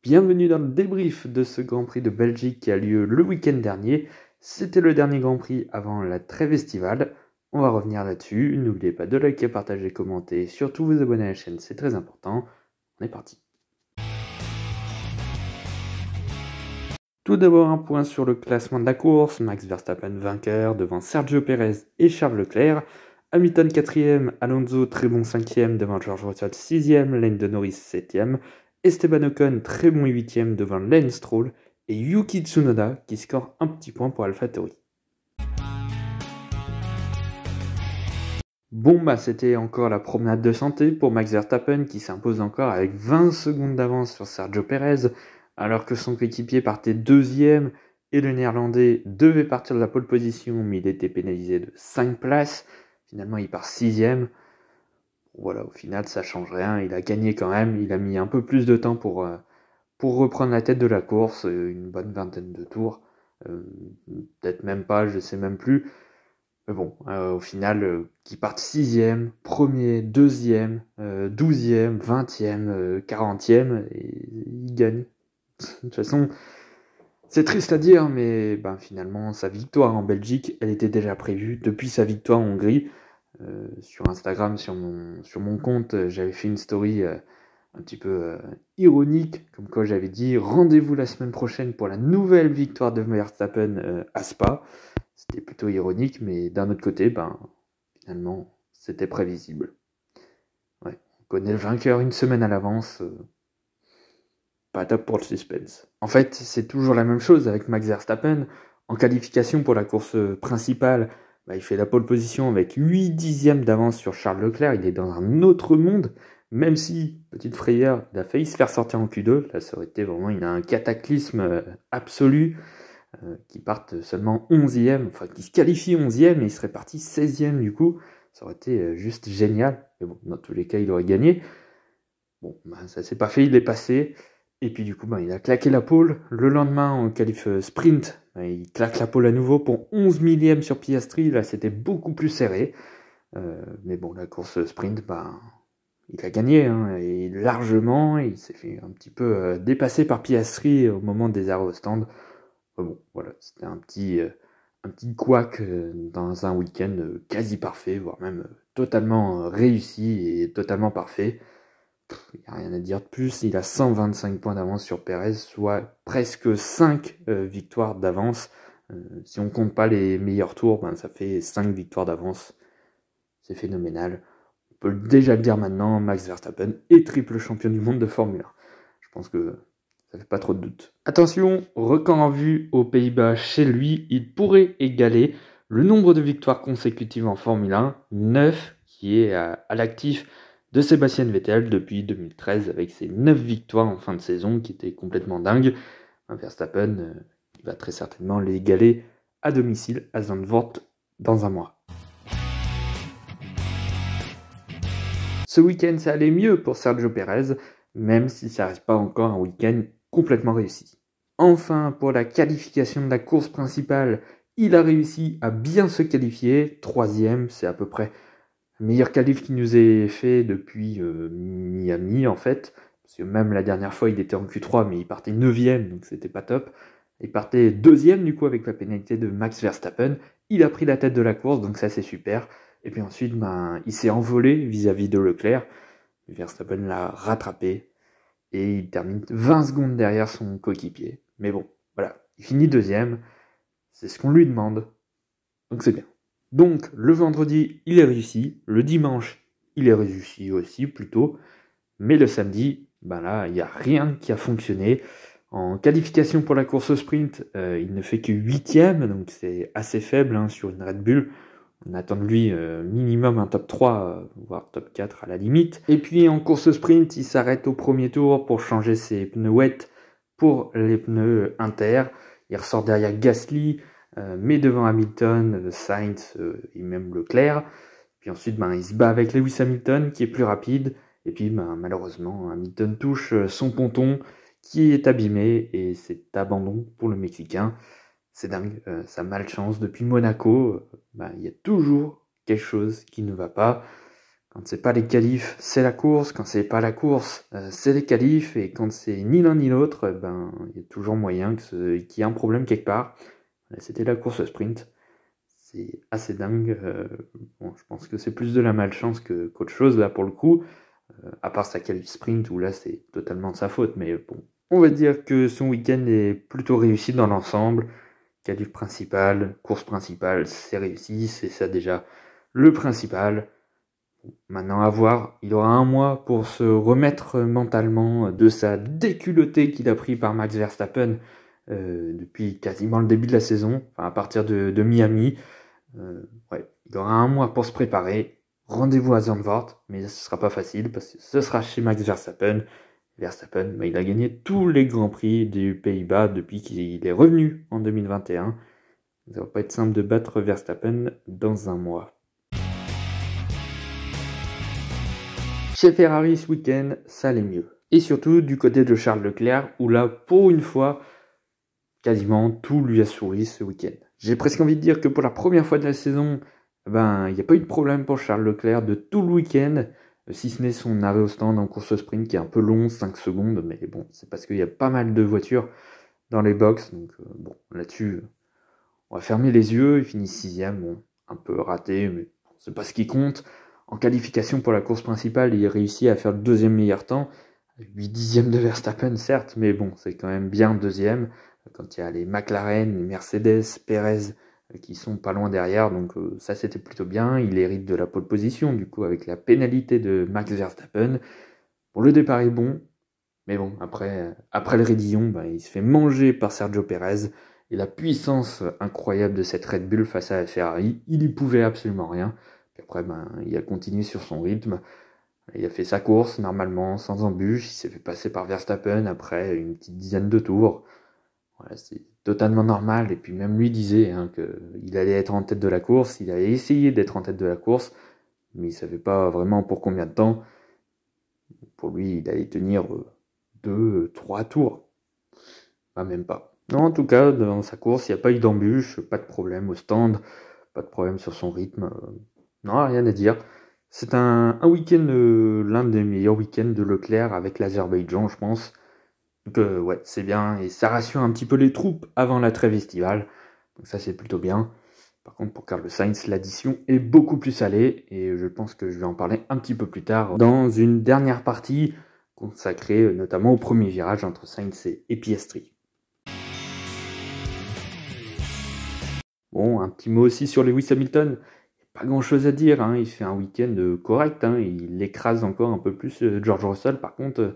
Bienvenue dans le débrief de ce Grand Prix de Belgique qui a lieu le week-end dernier. C'était le dernier Grand Prix avant la trêve estivale. On va revenir là-dessus. N'oubliez pas de liker, partager, commenter, surtout vous abonner à la chaîne, c'est très important. On est parti. Tout d'abord un point sur le classement de la course. Max Verstappen vainqueur devant Sergio Pérez et Charles Leclerc. Hamilton 4ème, Alonso très bon 5ème devant George Russell 6ème, Lando Norris 7ème. Esteban Ocon, très bon 8ème devant Lance Stroll, et Yuki Tsunoda qui score un petit point pour AlphaTauri. Bon c'était encore la promenade de santé pour Max Verstappen qui s'impose encore avec 20 secondes d'avance sur Sergio Pérez, alors que son coéquipier partait 2ème et le néerlandais devait partir de la pole position mais il était pénalisé de 5 places. Finalement il part 6ème. Voilà, au final, ça change rien. Il a gagné quand même. Il a mis un peu plus de temps pour reprendre la tête de la course. Une bonne vingtaine de tours. Peut-être même pas, je sais même plus. Mais bon, au final, qu'il parte 6ème, 1er, 2ème, 12ème, 20ème, 40ème, et il gagne. De toute façon, c'est triste à dire, mais finalement, sa victoire en Belgique, elle était déjà prévue depuis sa victoire en Hongrie. Sur Instagram, sur mon compte, j'avais fait une story un petit peu ironique, comme quoi j'avais dit rendez-vous la semaine prochaine pour la nouvelle victoire de Verstappen à Spa. C'était plutôt ironique, mais d'un autre côté, finalement, c'était prévisible. Ouais, on connaît le vainqueur une semaine à l'avance, pas top pour le suspense. En fait, c'est toujours la même chose avec Max Verstappen. En qualification pour la course principale, il fait la pole position avec 8 dixièmes d'avance sur Charles Leclerc. Il est dans un autre monde, même si, petite frayeur, il a failli se faire sortir en Q2. Là, ça aurait été vraiment un cataclysme absolu. Qui partent seulement 11e, enfin qui se qualifie 11e et il serait parti 16e du coup. Ça aurait été juste génial. Mais bon, dans tous les cas, il aurait gagné. Bon, ça s'est pas fait, il est passé. Et puis du coup, il a claqué la pole. Le lendemain, en qualif sprint, il claque la pole à nouveau pour 11 millième sur Piastri. Là, c'était beaucoup plus serré. Mais bon, la course sprint, il a gagné, et largement. Il s'est fait un petit peu dépasser par Piastri au moment des arrêts au stand. Bon, voilà, c'était un petit couac dans un week-end quasi parfait, voire même totalement réussi et totalement parfait. Il n'y a rien à dire de plus, il a 125 points d'avance sur Pérez, soit presque 5 victoires d'avance. Si on compte pas les meilleurs tours, ça fait 5 victoires d'avance. C'est phénoménal. On peut déjà le dire maintenant, Max Verstappen est triple champion du monde de Formule 1. Je pense que ça fait pas trop de doute. Attention, record en vue aux Pays-Bas chez lui, il pourrait égaler le nombre de victoires consécutives en Formule 1, 9, qui est à l'actif de Sébastien Vettel depuis 2013 avec ses 9 victoires en fin de saison qui étaient complètement dingues. Verstappen, il va très certainement les égaler à domicile à Zandvoort dans un mois. Ce week-end, ça allait mieux pour Sergio Pérez, même si ça reste pas encore un week-end complètement réussi. Enfin, pour la qualification de la course principale, il a réussi à bien se qualifier. 3ème, c'est à peu près le meilleur qualif qui nous ait fait depuis Miami en fait. Parce que même la dernière fois, il était en Q3, mais il partait 9ème, donc c'était pas top. Il partait 2ème du coup avec la pénalité de Max Verstappen. Il a pris la tête de la course, donc ça c'est super. Et puis ensuite, il s'est envolé vis-à-vis de Leclerc. Verstappen l'a rattrapé et il termine 20 secondes derrière son coéquipier. Mais bon, voilà, il finit 2ème. C'est ce qu'on lui demande. Donc c'est bien. Donc le vendredi, il est réussi. Le dimanche, il est réussi aussi plutôt. Mais le samedi, là, il n'y a rien qui a fonctionné. En qualification pour la course au sprint, il ne fait que 8ème, donc c'est assez faible sur une Red Bull. On attend de lui minimum un top 3, voire top 4 à la limite. Et puis en course sprint, il s'arrête au premier tour pour changer ses pneus wet pour les pneus inter. Il ressort derrière Gasly, mais devant Hamilton, Sainz et même Leclerc. Puis ensuite, il se bat avec Lewis Hamilton qui est plus rapide. Et puis malheureusement, Hamilton touche son ponton qui est abîmé et c'est abandon pour le Mexicain. C'est dingue, sa malchance depuis Monaco, il y a toujours quelque chose qui ne va pas. Quand c'est pas les qualifs, c'est la course. Quand c'est pas la course, c'est les qualifs. Et quand c'est ni l'un ni l'autre, il y a toujours moyen qu'il y ait un problème quelque part. C'était la course sprint. C'est assez dingue. Je pense que c'est plus de la malchance qu'autre chose là pour le coup. À part sa qualif sprint où là c'est totalement de sa faute. Mais bon, on va dire que son week-end est plutôt réussi dans l'ensemble. Qualif principal, course principale, c'est réussi. C'est ça déjà le principal. Maintenant à voir, il aura un mois pour se remettre mentalement de sa déculottée qu'il a pris par Max Verstappen depuis quasiment le début de la saison, enfin à partir de Miami. Il aura un mois pour se préparer. Rendez-vous à Zandvoort, mais ce sera pas facile parce que ce sera chez Max Verstappen. Verstappen, il a gagné tous les grands prix des Pays-Bas depuis qu'il est revenu en 2021. Ça va pas être simple de battre Verstappen dans un mois. Chez Ferrari ce week-end, ça allait mieux. Et surtout du côté de Charles Leclerc, où là, pour une fois, quasiment tout lui a souri ce week-end. J'ai presque envie de dire que pour la première fois de la saison, il n'y a pas eu de problème pour Charles Leclerc de tout le week-end, si ce n'est son arrêt au stand en course sprint qui est un peu long, 5 secondes, mais bon, c'est parce qu'il y a pas mal de voitures dans les box, donc là-dessus, on va fermer les yeux, il finit 6ème, un peu raté, mais c'est pas ce qui compte. En qualification pour la course principale, il réussit à faire le 2e meilleur temps, 8 dixièmes de Verstappen certes, mais bon, c'est quand même bien 2e, quand il y a les McLaren, les Mercedes, Perez qui sont pas loin derrière, donc ça c'était plutôt bien. Il hérite de la pole position du coup avec la pénalité de Max Verstappen. Bon, le départ est bon, mais bon, après le raidillon, il se fait manger par Sergio Perez, et la puissance incroyable de cette Red Bull face à la Ferrari, il y pouvait absolument rien. Puis après, il a continué sur son rythme. Il a fait sa course normalement, sans embûche. Il s'est fait passer par Verstappen après une petite dizaine de tours. Voilà, c'est totalement normal. Et puis même lui disait qu'il allait être en tête de la course. Il allait essayer d'être en tête de la course, mais il ne savait pas vraiment pour combien de temps. Pour lui, il allait tenir 2-3 tours. Même pas. Non, en tout cas, dans sa course, il n'y a pas eu d'embûche, pas de problème au stand, pas de problème sur son rythme. Non, rien à dire. C'est un week-end, l'un des meilleurs week-ends de Leclerc avec l'Azerbaïdjan, je pense. Donc c'est bien, et ça rassure un petit peu les troupes avant la trêve estivale. Donc ça, c'est plutôt bien. Par contre, pour Carlos Sainz, l'addition est beaucoup plus salée, et je pense que je vais en parler un petit peu plus tard dans une dernière partie consacrée notamment au premier virage entre Sainz et Piastri. Bon, un petit mot aussi sur Lewis Hamilton. Pas grand chose à dire, il fait un week-end correct, il écrase encore un peu plus George Russell. Par contre,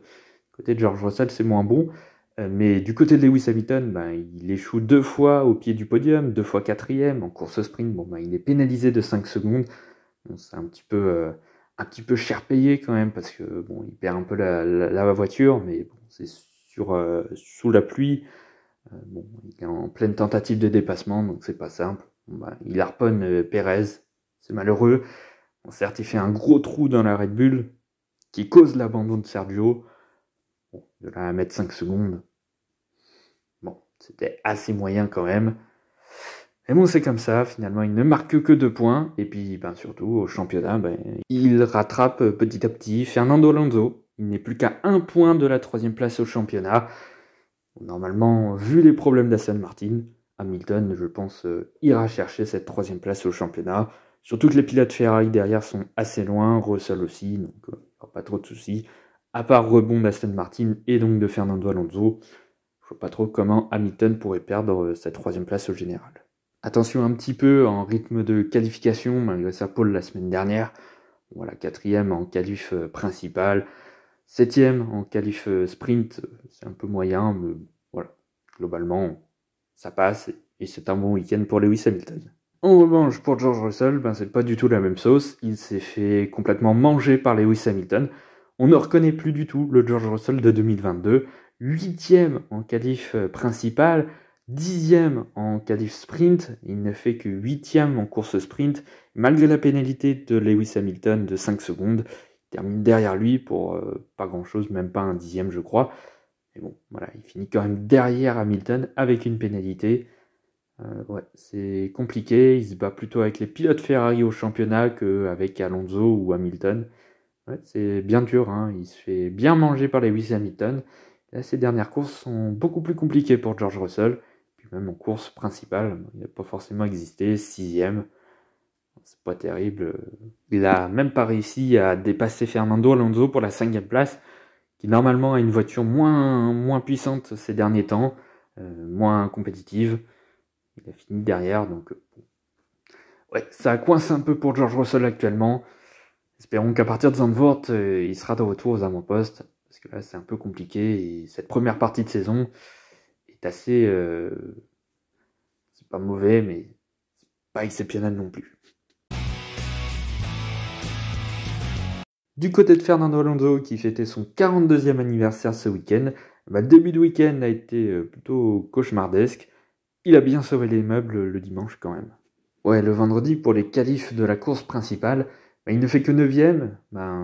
côté de George Russell, c'est moins bon. Mais du côté de Lewis Hamilton, il échoue 2 fois au pied du podium, 2 fois 4ème en course sprint. Il est pénalisé de 5 secondes. Bon, c'est un petit peu cher payé quand même parce que il perd un peu la voiture, mais bon, c'est sous la pluie. Il est en pleine tentative de dépassement, donc c'est pas simple. Il harponne Perez, c'est malheureux. Certes, il fait un gros trou dans la Red Bull qui cause l'abandon de Sergio. De là à mettre 5 secondes, c'était assez moyen quand même. Mais bon, c'est comme ça, finalement, il ne marque que 2 points. Et puis, surtout, au championnat, il rattrape petit à petit Fernando Alonso. Il n'est plus qu'à 1 point de la 3ème place au championnat. Normalement, vu les problèmes d'Aston Martin, Hamilton, je pense, ira chercher cette 3ème place au championnat. Surtout que les pilotes Ferrari derrière sont assez loin, Russell aussi, donc pas trop de soucis. À part rebond d'Aston Martin et donc de Fernando Alonso, je vois pas trop comment Hamilton pourrait perdre cette 3ème place au général. Attention un petit peu en rythme de qualification, malgré sa pole la semaine dernière. Voilà, 4ème en qualif principal. 7ème en qualif sprint, c'est un peu moyen, mais voilà, globalement, ça passe et c'est un bon week-end pour Lewis Hamilton. En revanche, pour George Russell, c'est pas du tout la même sauce. Il s'est fait complètement manger par Lewis Hamilton. On ne reconnaît plus du tout le George Russell de 2022. 8ème en qualif principal, 10ème en qualif sprint. Il ne fait que 8ème en course sprint, malgré la pénalité de Lewis Hamilton de 5 secondes. Termine derrière lui pour pas grand chose, même pas un 10ème je crois. Mais bon, voilà, il finit quand même derrière Hamilton avec une pénalité. Ouais, c'est compliqué, il se bat plutôt avec les pilotes Ferrari au championnat qu'avec Alonso ou Hamilton. Ouais, c'est bien dur, hein. Il se fait bien manger par les Lewis Hamilton. Là, ces dernières courses sont beaucoup plus compliquées pour George Russell. Puis même en course principale, il n'a pas forcément existé, 6ème. C'est pas terrible. Il a même pas réussi à dépasser Fernando Alonso pour la 5ème place, qui normalement a une voiture moins puissante ces derniers temps, moins compétitive. Il a fini derrière, donc ouais, ça coince un peu pour George Russell actuellement. Espérons qu'à partir de Zandvoort, il sera de retour aux avant-postes, parce que là c'est un peu compliqué, et cette première partie de saison est assez... c'est pas mauvais, mais c'est pas exceptionnel non plus. Du côté de Fernando Alonso, qui fêtait son 42e anniversaire ce week-end, le début de week-end a été plutôt cauchemardesque. Il a bien sauvé les meubles le dimanche quand même. Ouais, le vendredi, pour les qualifs de la course principale, il ne fait que 9ème.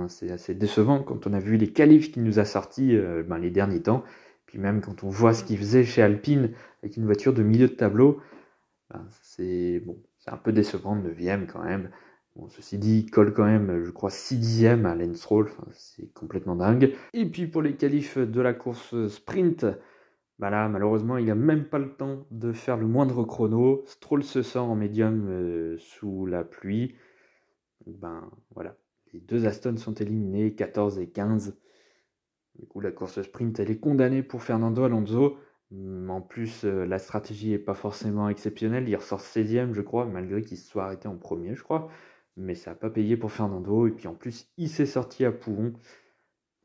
C'est assez décevant quand on a vu les qualifs qu'il nous a sortis les derniers temps. Puis même quand on voit ce qu'il faisait chez Alpine avec une voiture de milieu de tableau, c'est un peu décevant, 9ème quand même. Bon, ceci dit, il colle quand même, je crois, 6 dixièmes à Lance Stroll, c'est complètement dingue. Et puis pour les qualifs de la course sprint, là, malheureusement, il n'a même pas le temps de faire le moindre chrono. Stroll se sort en médium sous la pluie. Voilà, les deux Aston sont éliminés, 14 et 15. Du coup, la course sprint, elle est condamnée pour Fernando Alonso. En plus, la stratégie n'est pas forcément exceptionnelle. Il ressort 16ème, je crois, malgré qu'il se soit arrêté en premier, je crois. Mais ça n'a pas payé pour Fernando. Et puis en plus, il s'est sorti à Pouhon.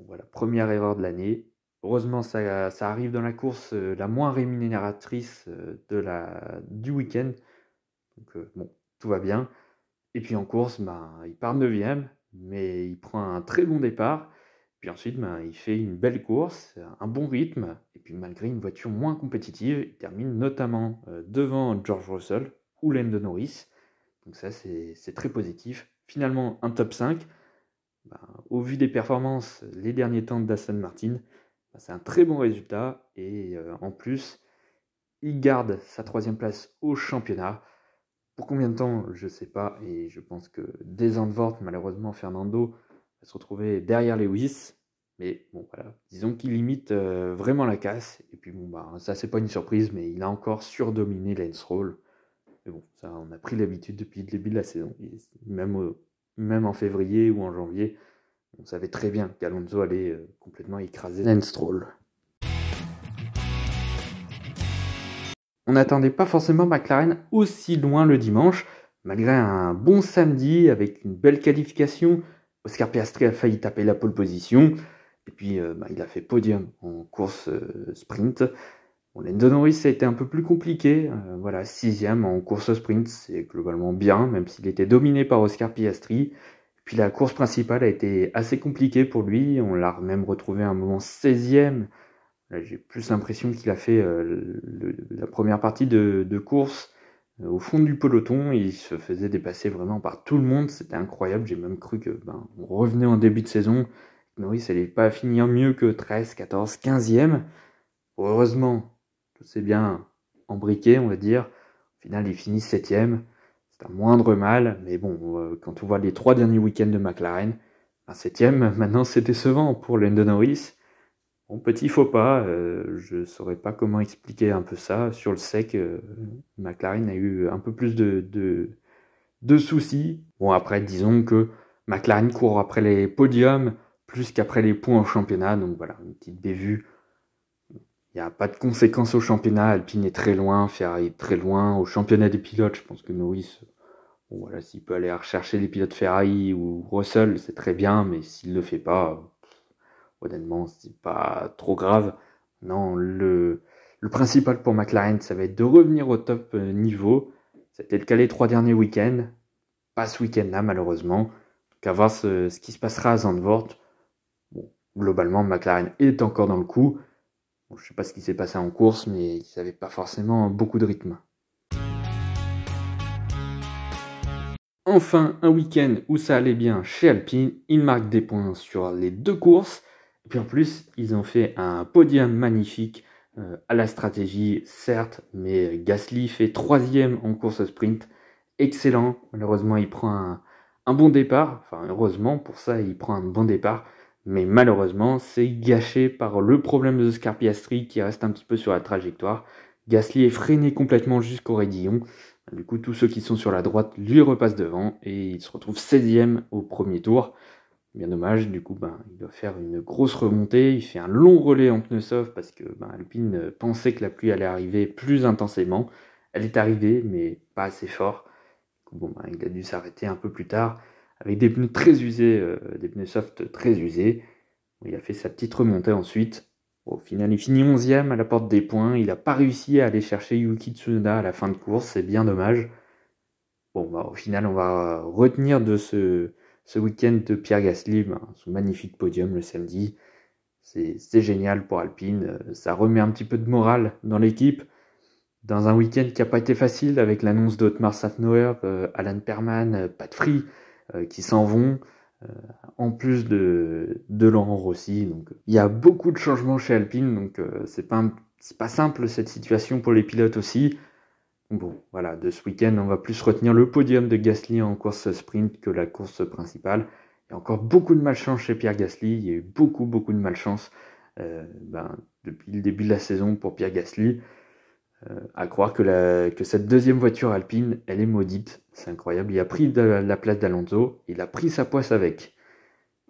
Voilà, première erreur de l'année. Heureusement, ça arrive dans la course la moins rémunératrice du week-end. Donc tout va bien. Et puis en course, il part 9ème, mais il prend un très bon départ. Puis ensuite, il fait une belle course, un bon rythme. Et puis malgré une voiture moins compétitive, il termine notamment devant George Russell ou Lando Norris. Donc ça, c'est très positif. Finalement, un top 5. Au vu des performances les derniers temps d'Aston Martin, c'est un très bon résultat. Et en plus, il garde sa 3ème place au championnat. Pour combien de temps, je ne sais pas, et je pense que dès Zandvoort, malheureusement, Fernando va se retrouver derrière Lewis. Mais bon, voilà, disons qu'il limite vraiment la casse. Et puis ça c'est pas une surprise, mais il a encore surdominé Lance Stroll. Mais bon, ça on a pris l'habitude depuis le début de la saison. Même en février ou en janvier, on savait très bien qu'Alonso allait complètement écraser Lance Stroll. On n'attendait pas forcément McLaren aussi loin le dimanche, malgré un bon samedi avec une belle qualification. Oscar Piastri a failli taper la pole position, et puis il a fait podium en course sprint. Lando Norris a été un peu plus compliqué, 6ème en course sprint, c'est globalement bien, même s'il était dominé par Oscar Piastri. Puis la course principale a été assez compliquée pour lui, on l'a même retrouvé à un moment 16ème. Là, j'ai plus l'impression qu'il a fait la première partie de course au fond du peloton. Il se faisait dépasser vraiment par tout le monde. C'était incroyable. J'ai même cru que on revenait en début de saison. Norris n'allait pas finir mieux que 13, 14, 15e. Heureusement, tout s'est bien embriqué, on va dire. Au final, il finit 7e. C'est un moindre mal. Mais bon, quand on voit les 3 derniers week-ends de McLaren, 7e, maintenant c'est décevant pour Lando Norris. Bon, petit faux pas, je ne saurais pas comment expliquer un peu ça. Sur le sec, McLaren a eu un peu plus de soucis. Bon, après, disons que McLaren court après les podiums plus qu'après les points au championnat. Donc voilà, une petite bévue. Il n'y a pas de conséquences au championnat. Alpine est très loin, Ferrari est très loin. Au championnat des pilotes, je pense que Norris, s'il peut aller rechercher les pilotes Ferrari ou Russell, c'est très bien. Mais s'il ne le fait pas... honnêtement, c'est pas trop grave. Non, le principal pour McLaren, ça va être de revenir au top niveau. C'était le cas les 3 derniers week-ends. Pas ce week-end-là, malheureusement. Donc, à voir ce qui se passera à Zandvoort. Bon, globalement, McLaren est encore dans le coup. Bon, je sais pas ce qui s'est passé en course, mais ils n'avaient pas forcément beaucoup de rythme. Enfin, un week-end où ça allait bien chez Alpine. Ils marquent des points sur les 2 courses. Et puis en plus, ils ont fait un podium magnifique à la stratégie, certes, mais Gasly fait 3e en course sprint. Excellent. Malheureusement, il prend un bon départ. Enfin, heureusement, pour ça, il prend un bon départ. Mais malheureusement, c'est gâché par le problème de Scarpiastri qui reste un petit peu sur la trajectoire. Gasly est freiné complètement jusqu'au raidillon. Du coup, tous ceux qui sont sur la droite lui repassent devant et il se retrouve 16e au premier tour. Bien dommage, du coup, il doit faire une grosse remontée. Il fait un long relais en pneus soft parce que Alpine pensait que la pluie allait arriver plus intensément. Elle est arrivée, mais pas assez fort. Du coup, il a dû s'arrêter un peu plus tard avec des pneus très usés, des pneus soft très usés. Il a fait sa petite remontée ensuite. Au final, il finit 11e à la porte des points. Il n'a pas réussi à aller chercher Yuki Tsunoda à la fin de course. C'est bien dommage. Au final, on va retenir de ce week-end de Pierre Gasly son magnifique podium le samedi. C'est génial pour Alpine. Ça remet un petit peu de morale dans l'équipe. Dans un week-end qui n'a pas été facile avec l'annonce d'Otmar Szafnauer, Alan Perman, Pat Free qui s'en vont. En plus de Laurent Rossi. Donc, il y a beaucoup de changements chez Alpine, donc c'est pas simple cette situation pour les pilotes aussi. Bon, voilà, de ce week-end, on va plus retenir le podium de Gasly en course sprint que la course principale. Il y a encore beaucoup de malchance chez Pierre Gasly, il y a eu beaucoup de malchance depuis le début de la saison pour Pierre Gasly. À croire que cette deuxième voiture Alpine, elle est maudite. C'est incroyable. Il a pris la place d'Alonso. Il a pris sa poisse avec.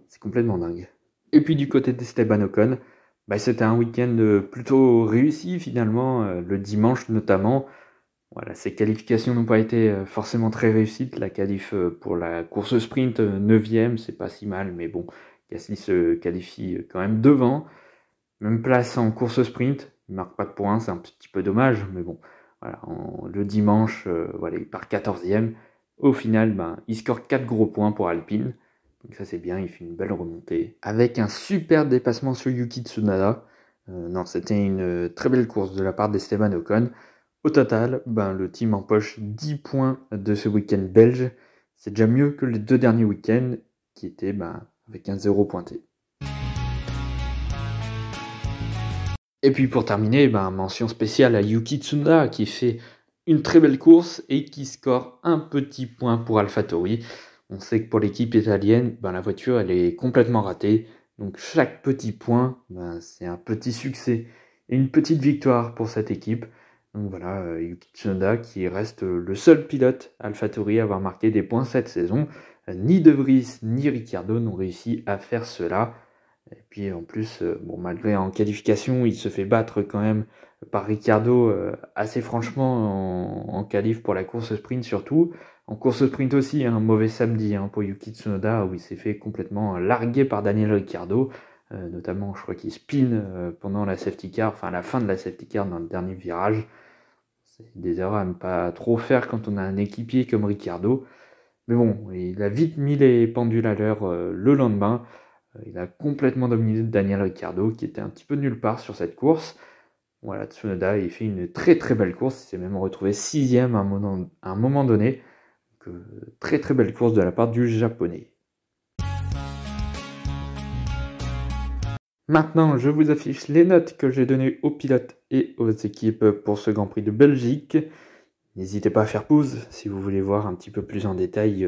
C'est complètement dingue. Et puis du côté d'Esteban Ocon, c'était un week-end plutôt réussi finalement. Le dimanche notamment. Voilà, ses qualifications n'ont pas été forcément très réussites. La qualif pour la course sprint 9e, c'est pas si mal. Mais bon, Gasly se qualifie quand même devant. Même place en course sprint. Il marque pas de points, c'est un petit peu dommage, mais bon, voilà, le dimanche, il part 14e. Au final, il score 4 gros points pour Alpine. Donc ça c'est bien, il fait une belle remontée. Avec un super dépassement sur Yuki Tsunoda. C'était une très belle course de la part d'Esteban Ocon. Au total, le team empoche 10 points de ce week-end belge. C'est déjà mieux que les 2 derniers week-ends qui étaient avec un 0 pointé. Et puis pour terminer, mention spéciale à Yuki Tsunoda qui fait une très belle course et qui score un petit point pour AlphaTauri. On sait que pour l'équipe italienne, la voiture elle est complètement ratée. Donc chaque petit point, c'est un petit succès et une petite victoire pour cette équipe. Donc voilà, Yuki Tsunoda qui reste le seul pilote AlphaTauri à avoir marqué des points cette saison. Ni De Vries ni Ricciardo n'ont réussi à faire cela. Et puis en plus, malgré en qualification, il se fait battre quand même par Ricciardo assez franchement en qualif pour la course sprint surtout. En course sprint aussi, un mauvais samedi pour Yuki Tsunoda où il s'est fait complètement larguer par Daniel Ricciardo. Notamment, je crois qu'il spin pendant la safety car, enfin à la fin de la safety car dans le dernier virage. C'est des erreurs à ne pas trop faire quand on a un équipier comme Ricciardo. Mais bon, il a vite mis les pendules à l'heure le lendemain. Il a complètement dominé Daniel Ricciardo qui était un petit peu nulle part sur cette course. Voilà, Tsunoda il fait une très très belle course, il s'est même retrouvé 6e à un moment donné. Donc, très très belle course de la part du japonais. Maintenant, je vous affiche les notes que j'ai données aux pilotes et aux équipes pour ce Grand Prix de Belgique. N'hésitez pas à faire pause si vous voulez voir un petit peu plus en détail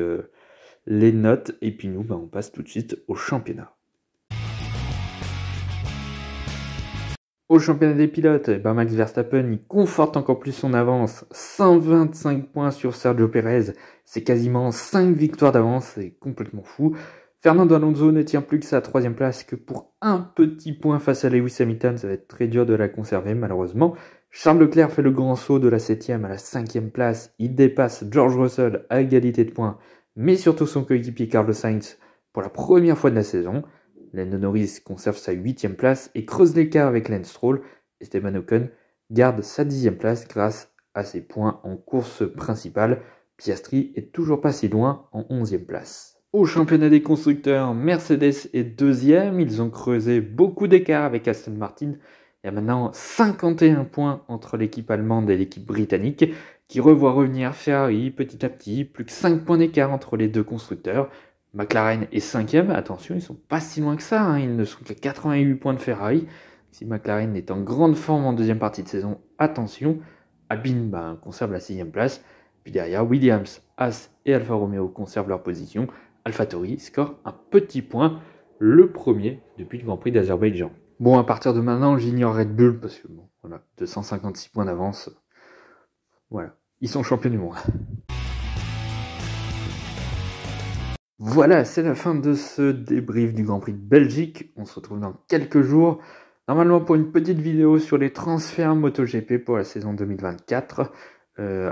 les notes. Et puis nous, on passe tout de suite au championnat. Au championnat des pilotes, Max Verstappen il conforte encore plus son avance. 125 points sur Sergio Pérez. C'est quasiment 5 victoires d'avance, c'est complètement fou. Fernando Alonso ne tient plus que sa 3e place que pour un petit point face à Lewis Hamilton. Ça va être très dur de la conserver malheureusement. Charles Leclerc fait le grand saut de la 7e à la 5e place. Il dépasse George Russell à égalité de points, mais surtout son coéquipier Carlos Sainz pour la première fois de la saison. Lando Norris conserve sa 8e place et creuse l'écart avec Lance Stroll. Esteban Ocon garde sa 10e place grâce à ses points en course principale. Piastri est toujours pas si loin en 11e place. Au championnat des constructeurs, Mercedes est 2e. Ils ont creusé beaucoup d'écart avec Aston Martin. Il y a maintenant 51 points entre l'équipe allemande et l'équipe britannique qui revoit revenir Ferrari petit à petit. Plus que 5 points d'écart entre les deux constructeurs. McLaren est 5e, attention, ils sont pas si loin que ça, ils ne sont qu'à 88 points de Ferrari. Si McLaren est en grande forme en deuxième partie de saison, attention. Alpine conserve la 6ème place. Puis derrière, Williams, Haas et Alfa Romeo conservent leur position. AlphaTauri score un petit point, le premier depuis le Grand Prix d'Azerbaïdjan. Bon, à partir de maintenant, j'ignore Red Bull parce que bon, voilà, 256 points d'avance. Voilà, ils sont champions du monde. Voilà, c'est la fin de ce débrief du Grand Prix de Belgique. On se retrouve dans quelques jours, normalement pour une petite vidéo sur les transferts MotoGP pour la saison 2024.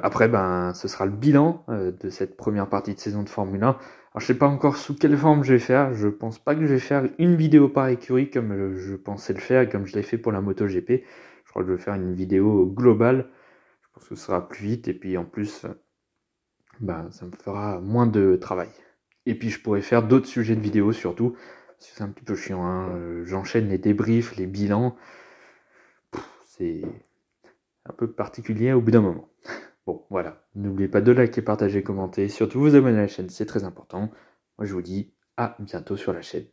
Après, ce sera le bilan de cette première partie de saison de Formule 1. Alors, je sais pas encore sous quelle forme je vais faire. Je pense pas que je vais faire une vidéo par écurie comme je pensais le faire et comme je l'ai fait pour la MotoGP. Je crois que je vais faire une vidéo globale. Je pense que ce sera plus vite et puis en plus, ça me fera moins de travail. Et puis je pourrais faire d'autres sujets de vidéo surtout. Parce que c'est un petit peu chiant, hein. J'enchaîne les débriefs, les bilans. C'est un peu particulier au bout d'un moment. Bon, voilà. N'oubliez pas de liker, partager, commenter. Surtout vous abonner à la chaîne, c'est très important. Moi je vous dis à bientôt sur la chaîne.